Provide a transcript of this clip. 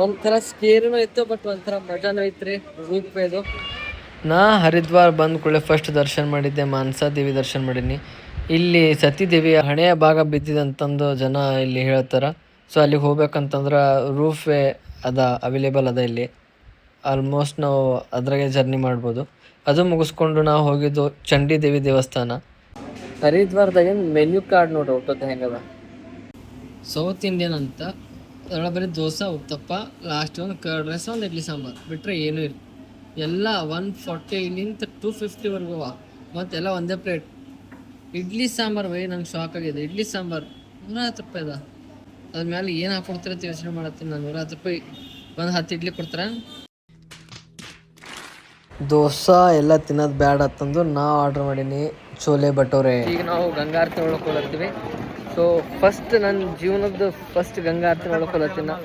ಒಂಥರ ಸ್ಕೇರಿನೂ ಇತ್ತು, ಬಟ್ ಒಂಥರ ಮಜಾನೂ ಐತ್ರಿ ರೂಪ್ ಇದು. ನಾ ಹರಿದ್ವಾರ್ ಬಂದ ಕೂಡಲೇ ಫಸ್ಟ್ ದರ್ಶನ ಮಾಡಿದ್ದೆ ಮಾನಸಾ ದೇವಿ ದರ್ಶನ ಮಾಡೀನಿ. ಇಲ್ಲಿ ಸತೀದೇವಿ ಹಣೆಯ ಭಾಗ ಬಿದ್ದಿದಂತಂದು ಜನ ಇಲ್ಲಿ ಹೇಳ್ತಾರೆ. ಸೊ ಅಲ್ಲಿಗೆ ಹೋಗ್ಬೇಕಂತಂದ್ರೆ ರೂಫ್ ವೇ ಅದ ಅವೈಲೇಬಲ್ ಅದ ಇಲ್ಲಿ. ಆಲ್ಮೋಸ್ಟ್ ನಾವು ಅದ್ರಾಗೆ ಜರ್ನಿ ಮಾಡ್ಬೋದು. ಅದು ಮುಗಿಸ್ಕೊಂಡು ನಾವು ಹೋಗಿದ್ದು ಚಂಡಿ ದೇವಿ ದೇವಸ್ಥಾನ. ಹರಿದ್ವಾರದಾಗ ಮೆನ್ಯೂ ಕಾರ್ಡ್ ನೋಡಿ ಊಟದ ಹೆಂಗದ. ಸೌತ್ ಇಂಡಿಯನ್ ಅಂತ ಅದರೊಳಗೆ ಬರೀ ದೋಸೆ, ಉತ್ತಪ್ಪ, ಲಾಸ್ಟ್ ಒಂದು ಕರ್ಡ್ ರೈಸ್, ಒಂದು ಇಡ್ಲಿ ಸಾಂಬಾರು ಬಿಟ್ಟರೆ ಏನೂ ಇಲ್ಲ. ಎಲ್ಲ 140 ಇಲ್ಲಿಂದ 250ವರೆಗೂ ಮತ್ತೆಲ್ಲ ಒಂದೇ ಪ್ಲೇಟ್. ಇಡ್ಲಿ ಸಾಂಬಾರು ನಂಗೆ ಶಾಕ್ ಆಗಿದೆ. ಇಡ್ಲಿ ಸಾಂಬಾರು 110 ರೂಪಾಯಿ ಅದ. ಅದ್ರ ಮೇಲೆ ಏನು ಹಾಕೊಡ್ತಾರೆ ಯೋಚನೆ ಮಾಡತ್ತೀನಿ ನಾನು. 110 ರೂಪಾಯಿ ಒಂದು 10 ಇಡ್ಲಿ ಕೊಡ್ತಾರೆ. ದೋಸೆ ಎಲ್ಲ ತಿನ್ನೋದು ಬ್ಯಾಡ ಅಂತಂದು ನಾವು ಆರ್ಡ್ರ್ ಮಾಡೀನಿ ಚೋಲೆ ಭಟೂರೆ. ಈಗ ನಾವು ಗಂಗಾರತಿ ನೋಡ್ಕೊಳತ್ತೀವಿ. ಸೊ ಫಸ್ಟ್ ನನ್ನ ಜೀವನದ ಫಸ್ಟ್ ಗಂಗಾರತಿ ನೋಡ್ಕೊಳತ್ತೀನಿ.